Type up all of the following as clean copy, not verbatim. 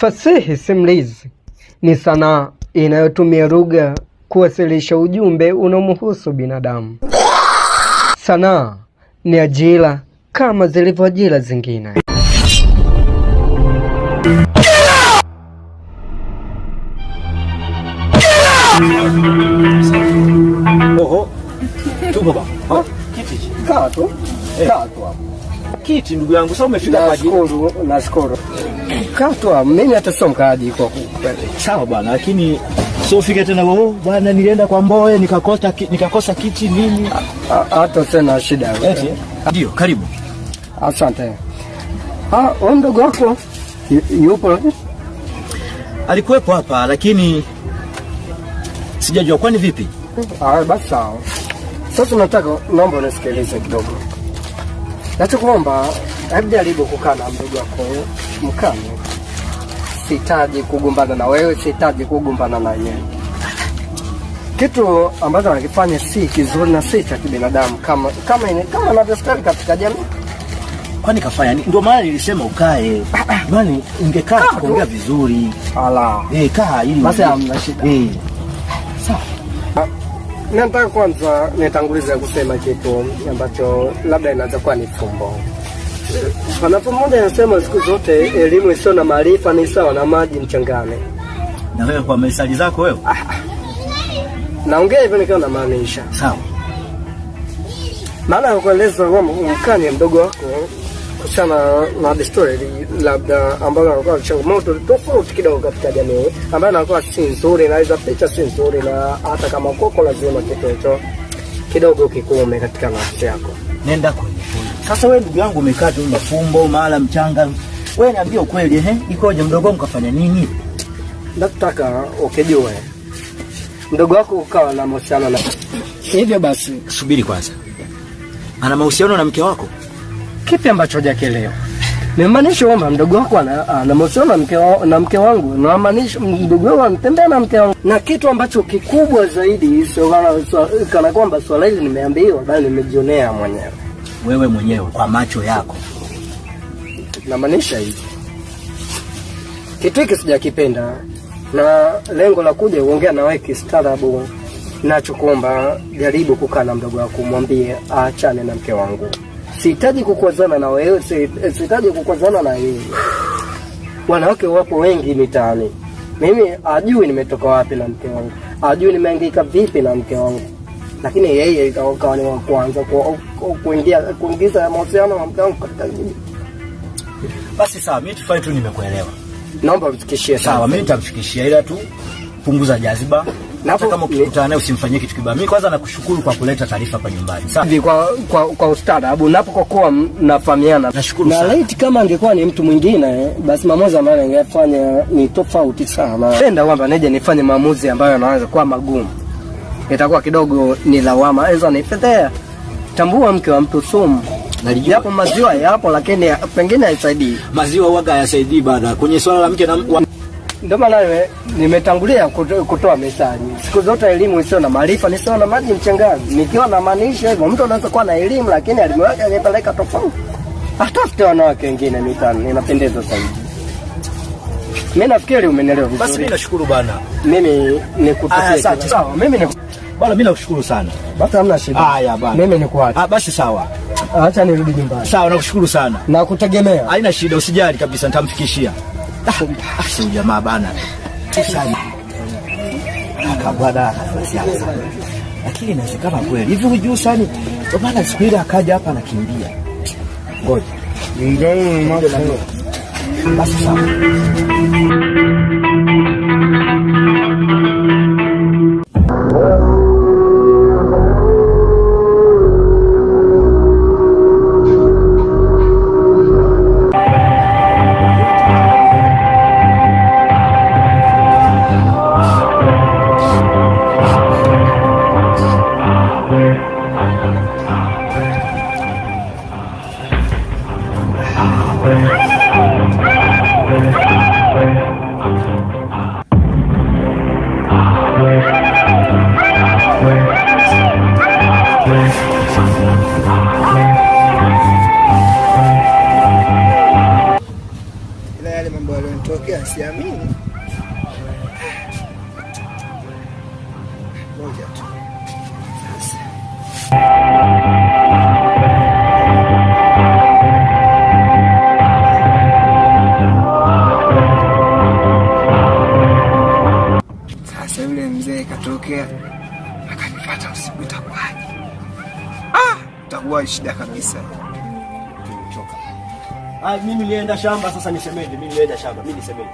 Fasihi simulizi ni sanaa inayotumia lugha kuwasilisha ujumbe unaomhusu binadamu. Sanaa ni ajira kama zilivyo ajira zingine. Oho. Tupo ba. Kiti. Kaa tu. Kaa tu hapo. Kiti ndugu yangu, sasa umefika kwa ajili. Nashukuru. Kaa tu hapo. Mimi hata sio mkaaji kwa kweli. Sawa bwana, lakini sio fike tena wewe bwana, nilienda kwa Mboe nikakosa kiti nini? Hata tena shida. Eti. Ndio, karibu. Asante. Wewe ndugu wako yupo? Alikuwepo hapa lakini sijajua kwani vipi? Basi sawa. Sasa naomba unisikilize kidogo. Nachokuomba, hebu jaribu kukaa na mdogo wako mkane. Sitaji kugombana na wewe, sitaji kugombana na yeye. Kitu ambacho anakifanya si kizuri na si cha kibinadamu kama anavyostahili katika jamii. Kwani kafanya ndio maana nilisema ukae. Maana ungekaa kuongea vizuri. Kaa ili basi hamna shida. Sawa. Nataka kwanza nitangulize kusema kitu ambacho labda inaweza kuwa ni fumbo. Panapo mmoja anasema siku zote elimu isiyo na maarifa ni sawa na maji mchangani. Na wewe kwa mesali zako wewe? Naongea hivyo nikiwa namaanisha. Sawa. Maana kueleza kwamba mkanye mdogo wako kuhusiana na desturi labda ambayo anakuwa changamoto tofauti kidogo katika jamii, ambayo anakuwa si nzuri, inaweza picha si nzuri, na hata kama koko lazima kitu hicho kidogo kikuume katika nafsi yako. Nenda kwenye. Sasa wewe ndugu yangu umekaa tu mafumbo mara mchanga. Wewe niambie ukweli ikoje mdogo wangu kafanya nini? Nataka ukijue mdogo wako ukawa na mahusiano na hivyo basi. Subiri kwanza. Ana mahusiano na mke wako? Kipi ambacho hujakielewa? Nimaanisha kwamba mdogo wako ana mahusiano na mke wangu. Namaanisha mdogo wangu anatembea na mke wangu. Na kitu ambacho kikubwa zaidi sio kana kwamba swala hili nimeambiwa, bali nimejionea mwenyewe. Wewe mwenyewe kwa macho yako. Namaanisha hivi. Kitu hiki sijakipenda. Na lengo la kuja kuongea na wewe kistaarabu, nachokuomba jaribu kukaa na mdogo wako, mwambie aachane na mke wangu. Sihitaji kukwazana na wewe, sihitaji kukwazana na yeye. Wanawake wapo wengi mitaani. Mimi ajui nimetoka wapi na mke wangu. Ajui nimehangaika vipi na mke wangu. Lakini yeye ikawa ni wa kwanza kuingiza mahusiano na mke wangu katika jamii. Basi sawa, mimi tufanye tu, nimekuelewa. Naomba mfikishie. Sawa, mimi nitamfikishia, ila tu punguza jaziba. Na kama ukikutana naye usimfanyie kitu kibaya. Mimi kwanza nakushukuru kwa kuleta taarifa hapa nyumbani. Sawa. Hivi kwa ustaarabu napokuwa mnafahamiana. Nashukuru sana. Na laiti kama angekuwa ni mtu mwingine, basi maamuzi ambayo angefanya ni tofauti sana. Penda kwamba nije nifanye maamuzi ambayo yanaweza kuwa magumu. Itakuwa kidogo ni lawama. Hizo ni fedha. Tambua mke wa mtu sumu. Nalijua. Yapo maziwa yapo, lakini pengine haisaidii. Maziwa waga hayasaidii bana. Kwenye swala la mke na ndio maana nimetangulia kutoa message. Siku zote elimu isiyo na maarifa ni sawa na maji mchangani. Nikiwa na maanisha hivyo, mtu anaweza kuwa na elimu lakini elimu yake haipeleka tofauti. Atafute wanawake wengine mitaani, inapendeza zaidi. Mimi nafikiri umenielewa vizuri. Basi mimi nashukuru bana. Mimi nikupatie. Sawa, mimi bana, mimi nakushukuru sana. Basi hamna shida. Haya bana. Mimi nikuacha. Basi sawa. Acha nirudi nyumbani. Sawa, nakushukuru sana. Na kutegemea. Haina shida, usijali kabisa, nitamfikishia. Si jamaa bana. Sana. Akabwana siasa. Lakini inawezekana kweli. Hivi hujui sana. Kwa maana siku ile akaja hapa anakimbia. Ngoja. Ndio mambo. Basi sawa. Ngoja tu. Sasa yule mzee katokea akanifuata usiku, itakuwaje? Itakuwa shida kabisa. Tumechoka. Mimi nilienda shamba, sasa nisemeje? Mimi nilienda shamba, mimi nisemeje?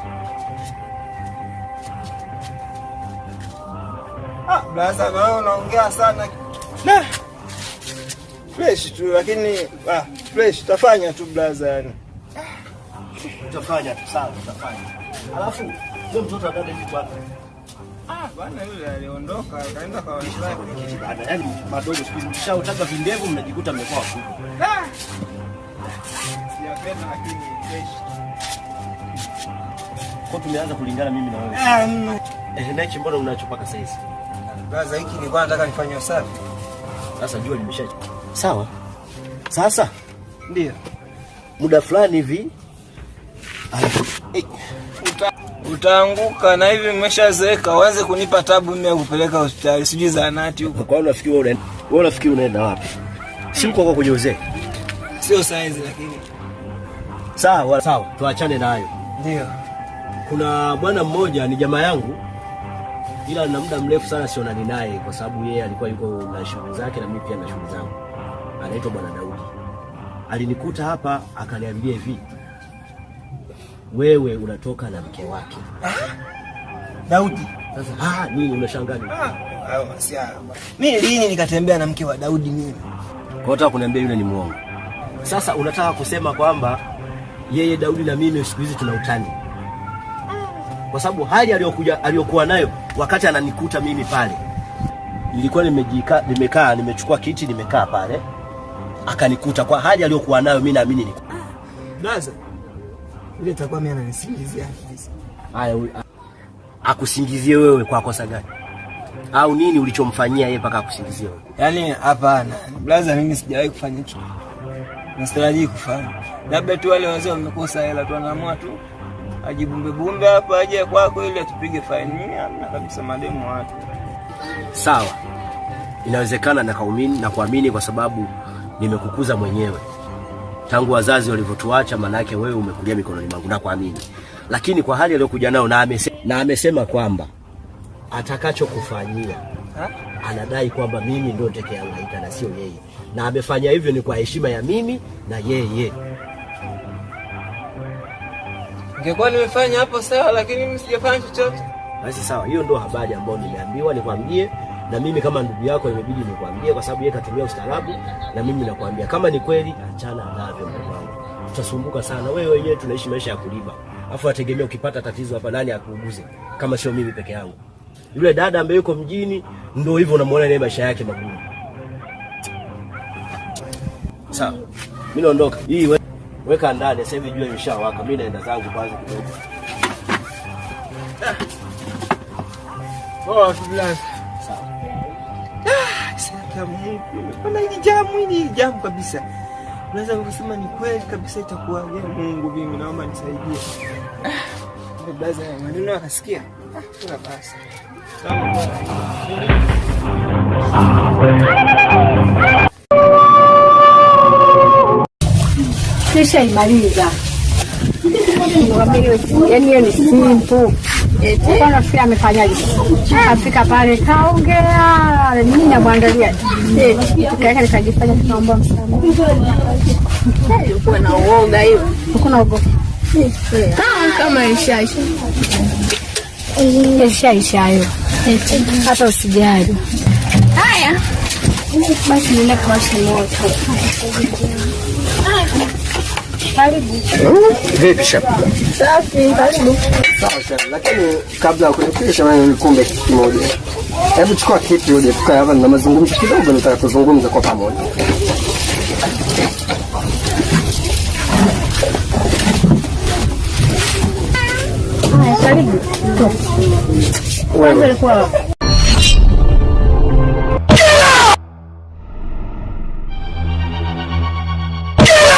Blaza, wewe unaongea sana. Fresh tu, lakini fresh tafanya tu blaza yani. Utafanya tu sawa, utafanya. Alafu ndio mtoto adada hivi kwako. Bwana yule aliondoka akaenda kwa wenzake. Yaani madogo siku hizi mshautaka vindevu mnajikuta mmekuwa wakubwa. Sijapenda lakini fresh. Kwa tumeanza kulingana mimi na wewe. Na hichi mbona unachopaka sasa hivi? Blaza, hiki nilikuwa nataka nifanye usafi. Sasa jua limeshaje. Sawa. Sasa ndio muda fulani hivi utaanguka na hivi mmeshazeeka, uanze kunipa tabu mimi ya kupeleka hospitali sijui zahanati huko. Kwa nini unafikiri wewe unafikiri unaenda wapi? Si uko kwa kwenye uzee. Sio saizi lakini. Sawa, sawa. Tuachane nayo. Ndio. Kuna bwana mmoja ni jamaa yangu, ila na muda mrefu sana sionani naye kwa sababu yeye alikuwa yuko na shughuli zake na mimi pia na shughuli zangu. Anaitwa Bwana Daudi. Alinikuta hapa akaniambia hivi, wewe unatoka na mke wake. Daudi. Sasa nini unashangaa nini? Hayo masiara. Mimi lini nikatembea na mke wa Daudi mimi? Kwa unataka kuniambia yule ni muongo. Sasa unataka kusema kwamba yeye Daudi na mimi siku hizi tuna utani. Kwa sababu hali aliyokuwa nayo wakati ananikuta mimi pale, nilikuwa nimekaa nimechukua kiti nimekaa pale, akanikuta kwa hali aliyokuwa nayo, mimi naamini ni Blaza. Ile itakuwa mimi ananisingizia kabisa. Haya, akusingizie wewe kwa kosa gani? Au nini ulichomfanyia yeye mpaka akusingizie wewe? Yaani hapana. Blaza, mimi sijawahi kufanya hicho. Nasitarajii kufanya. Labda tu wale wazee wamekosa hela tu, anaamua tu ajibumbe hapa aje kwako ili atupige faini. Mimi hamna kabisa mademo watu. Sawa. Inawezekana na kuamini kwa sababu nimekukuza mwenyewe. Tangu wazazi walivyotuacha, manake wewe umekulia mikononi mwangu na kuamini. Lakini kwa hali aliyokuja nao na amesema kwamba atakachokufanyia anadai kwamba mimi ndio nitakayehangaika na sio yeye. Na amefanya hivyo ni kwa heshima ya mimi na yeye. Ingekuwa nimefanya hapo sawa, lakini mimi sijafanya chochote. Basi sawa, hiyo ndio habari ambayo nimeambiwa nikwambie, na mimi kama ndugu yako imebidi nikwambie kwa sababu yeye katumia ustaarabu, na mimi nakwambia kama ni kweli achana navyo mdogo wangu. Tutasumbuka sana, wewe wenyewe tunaishi maisha ya kulipa. Alafu ategemea ukipata tatizo hapa nani akuuguze kama sio mimi peke yangu. Yule dada ambaye yuko mjini ndio hivyo unamwona yeye maisha yake magumu. Sawa. Mimi naondoka. Hii weka ndani, sasa hivi jua imeshawaka. Mimi naenda zangu kwanza kidogo. Blaza. Sawa. Sasa Mungu, mbona hili jamu kabisa. Unaweza kusema ni kweli kabisa itakuwa Mungu, mimi naomba nisaidie. Blaza, maneno akasikia. Kuna basi. Kisha imaliza. Yaani hiyo ni simple. Kwa nafikiri amefanyaje? Afika pale kaongea, mimi namwangalia. Tukaeka nikajifanya tunaomba msamaha. Ulikuwa na uoga hiyo. Ulikuwa na uoga. Kama ishaisha hiyo. Hata usijali. Haya. Basi nenda kwa moto. Karibu. Vipi shapa? Safi, karibu. Sawa shapa, lakini kabla ya kunikisha wewe nikumbe kitu kimoja. Hebu chukua kiti uje tukae hapa na mazungumzo kidogo, nataka tuzungumze kwa pamoja. Karibu. Wewe